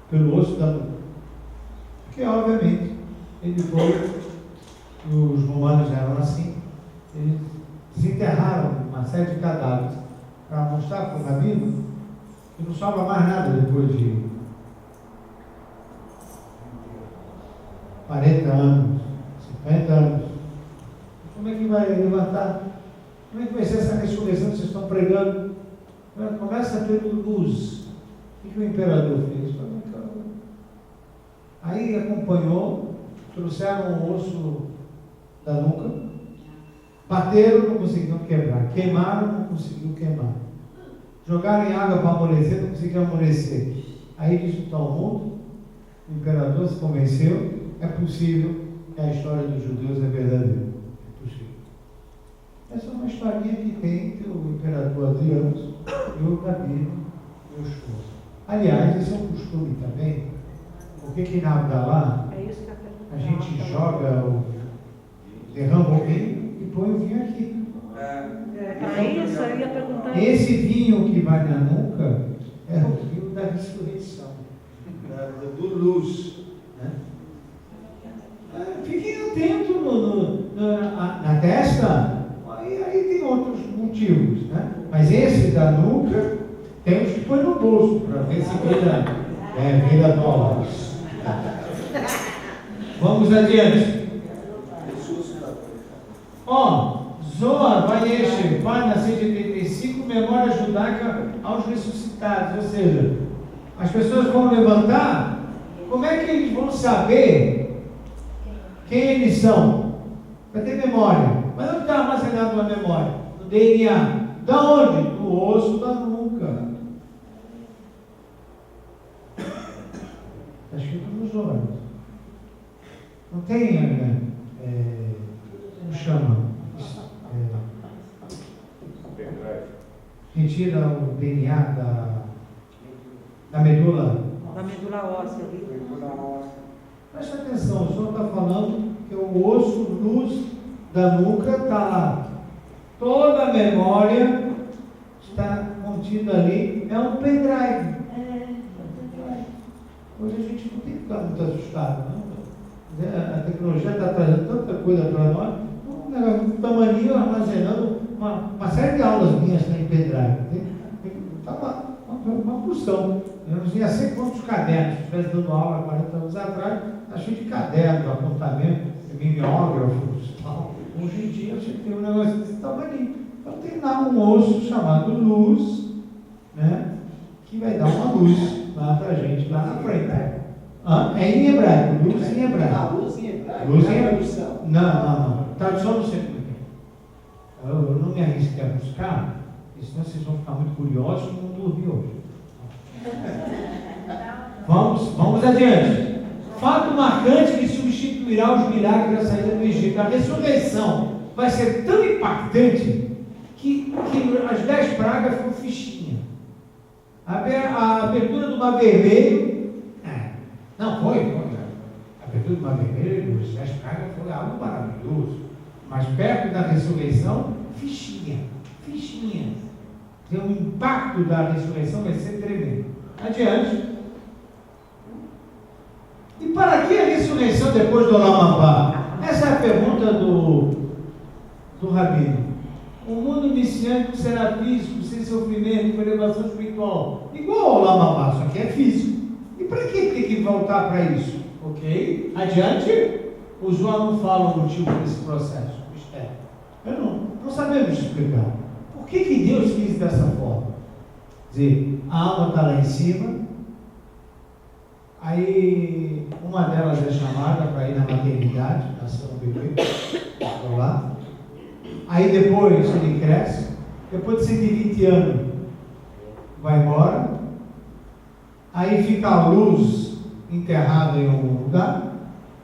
pelo osso da nuca. Porque, obviamente, ele foi, os romanos eram assim, eles desenterraram uma série de cadáveres para mostrar para o rabino que não sobra mais nada depois de 40 anos, 50 anos. Como é que vai levantar? Como é que vai ser essa ressurreição que vocês estão pregando? Começa pelo luz. O que o imperador fez? Aí acompanhou, trouxeram o osso da nuca, bateram, não conseguiram quebrar, queimaram, não conseguiram queimar, jogaram em água para amolecer, não conseguiram amolecer. Aí diz o Talmud, o imperador se convenceu, é possível que a história dos judeus é verdadeira. É possível. Essa é uma historinha que tem entre o imperador Adriano e o rabino Yoshua. Aliás, esse é um costume também. Por que na Abdalá a gente joga, derrama o vinho e põe o vinho aqui? Para isso, eu ia perguntar. Esse vinho que vai na nuca é o vinho da ressurreição, do luz. Né? Fiquem atentos na testa, aí tem outros motivos. Né? Mas esse da nuca, temos que pôr no bolso para ver se vira dólares. Vamos adiante. Zohar, Vayeshev, página 185, memória judaica aos ressuscitados. Ou seja, as pessoas vão levantar, como é que eles vão saber quem eles são? Vai ter memória. Mas onde está armazenado a memória? No DNA. Da onde? No osso da nuca. Está escrito nos olhos. Não tem, como chama? Retira o DNA da medula. Da medula óssea. Presta atenção, o senhor está falando que o osso luz da nuca está lá. Toda a memória está contida ali. É um pendrive. Hoje a gente não tem que ficar muito assustado, não. A tecnologia está trazendo tanta coisa para nós, um negócio de tamanho armazenando uma série de aulas minhas em pendrive. Está uma porção. Eu não sei sei quantos cadernos. Se estivesse dando aula há 40 anos atrás, está cheio de cadernos, apontamento, mimeógrafos e tal. Hoje em dia você tem um negócio desse tamanho. Então tem lá um osso chamado luz, né, que vai dar uma luz lá para a gente, lá na frente. É em hebraico, luz em hebraico. Luz em hebraico? Luz em hebraico. Não. Tradução não sei como é. Eu não me arrisco a buscar, porque senão vocês vão ficar muito curiosos e não dormir hoje. Vamos adiante. Fato marcante que substituirá os milagres da saída do Egito. A ressurreição vai ser tão impactante que as 10 pragas ficam fichinha. A abertura do Mar Vermelho, não foi. A abertura do Mar Vermelho, as 10 pragas foi algo maravilhoso. Mas perto da ressurreição, fichinha. O impacto da ressurreição vai ser tremendo. Adiante. E para que a ressurreição depois do Olam? Essa é a pergunta do Rabino. O mundo messiânico será físico, sem sofrimento, com elevação espiritual. Igual ao Olam, só que é físico. E para que tem que voltar para isso? Ok? Adiante. O João não fala o motivo desse processo. Mistério. Não sabemos explicar. Por que Deus quis dessa forma? Quer dizer, a alma está lá em cima, aí uma delas é chamada para ir na maternidade, nasceu um bebê, está lá. Aí depois ele cresce, depois de 120 anos vai embora, aí fica a luz enterrada em algum lugar,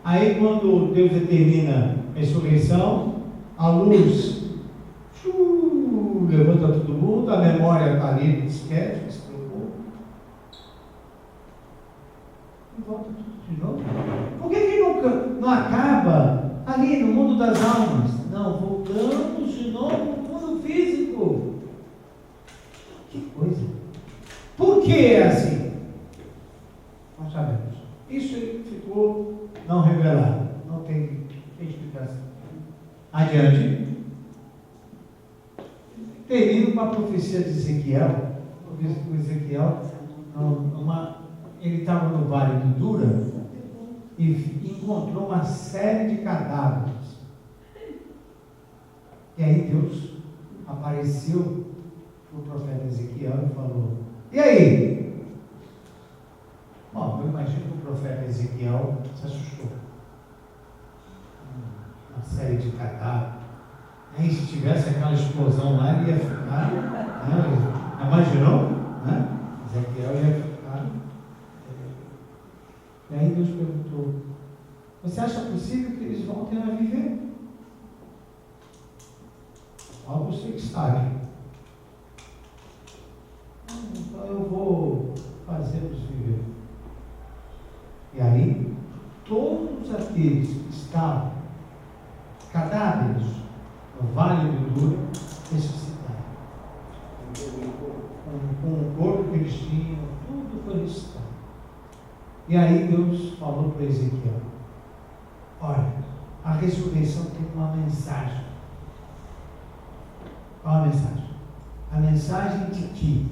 aí quando Deus determina a ressurreição, a luz levanta todo mundo, a memória está ali no disquete, se preocupa. E volta tudo de novo. Por que nunca não acaba ali no mundo das almas? Não, voltamos de novo no mundo físico. Que coisa. Por que é assim? Nós sabemos. Isso ficou não revelado. Não tem explicação. Adiante. Termino com a profecia de Ezequiel. O Ezequiel, ele estava no Vale do Dura e encontrou uma série de cadáveres. E aí Deus apareceu para o profeta Ezequiel e falou: e aí? Bom, eu imagino que o profeta Ezequiel se assustou. Uma série de cadáveres. Aí se tivesse aquela explosão lá, ele ia ficar. Imaginou? Ezequiel ia ficar. E aí Deus perguntou: você acha possível que eles voltem a viver? Só você que sabe. Então eu vou fazê-los viver. E aí, todos aqueles que estavam cadáveres no Vale do Dura ressuscitaram. Com o corpo que eles tinham, tudo foi ressuscitado. E aí Deus falou para Ezequiel: olha, a ressurreição tem uma mensagem. Qual a mensagem? A mensagem de que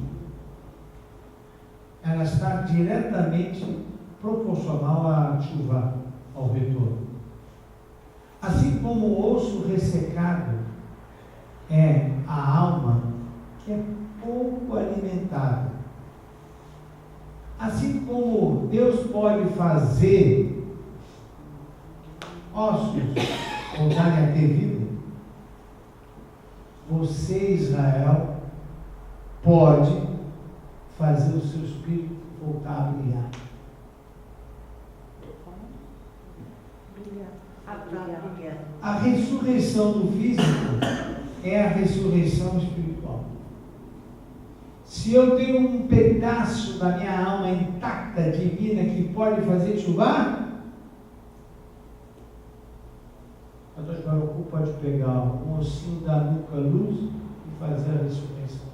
ela está diretamente proporcional à chuva, ao retorno. Assim como o osso ressecado é a alma que é pouco alimentada, assim como Deus pode fazer ossos voltarem a ter vida, você, Israel, pode fazer o seu espírito voltar a brilhar. A ressurreição do físico é a ressurreição espiritual. Se eu tenho um pedaço da minha alma intacta, divina, que pode fazer chuvar, a Deus Baruch pode pegar um ossinho da nuca luz e fazer a ressurreição.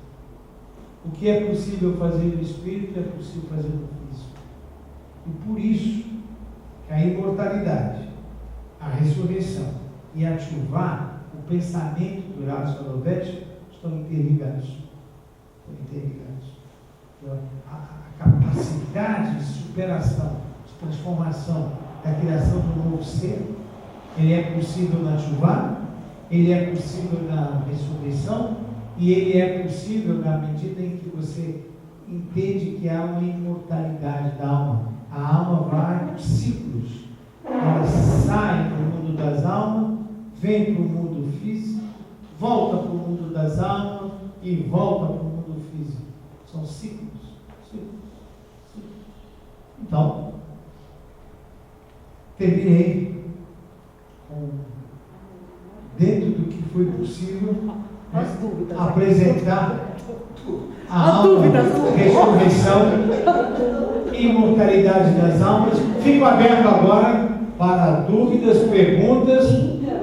O que é possível fazer no espírito é possível fazer no físico. E por isso que a imortalidade, a ressurreição e a chuva, o pensamento do Rav Soloveitch estão interligados. A capacidade de superação, de transformação, da criação de um novo ser, ele é possível na chuva, ele é possível na ressurreição, e ele é possível na medida em que você entende que há uma imortalidade da alma. A alma vai por ciclos. Ela sai do mundo das almas, vem para o mundo físico, volta para o mundo das almas e volta para o mundo físico. São ciclos. Então, terminei com, dentro do que foi possível, apresentar a alma, ressurreição e imortalidade das almas. Fico aberto agora para dúvidas, perguntas,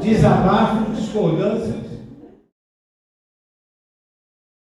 desabafos. discordâncias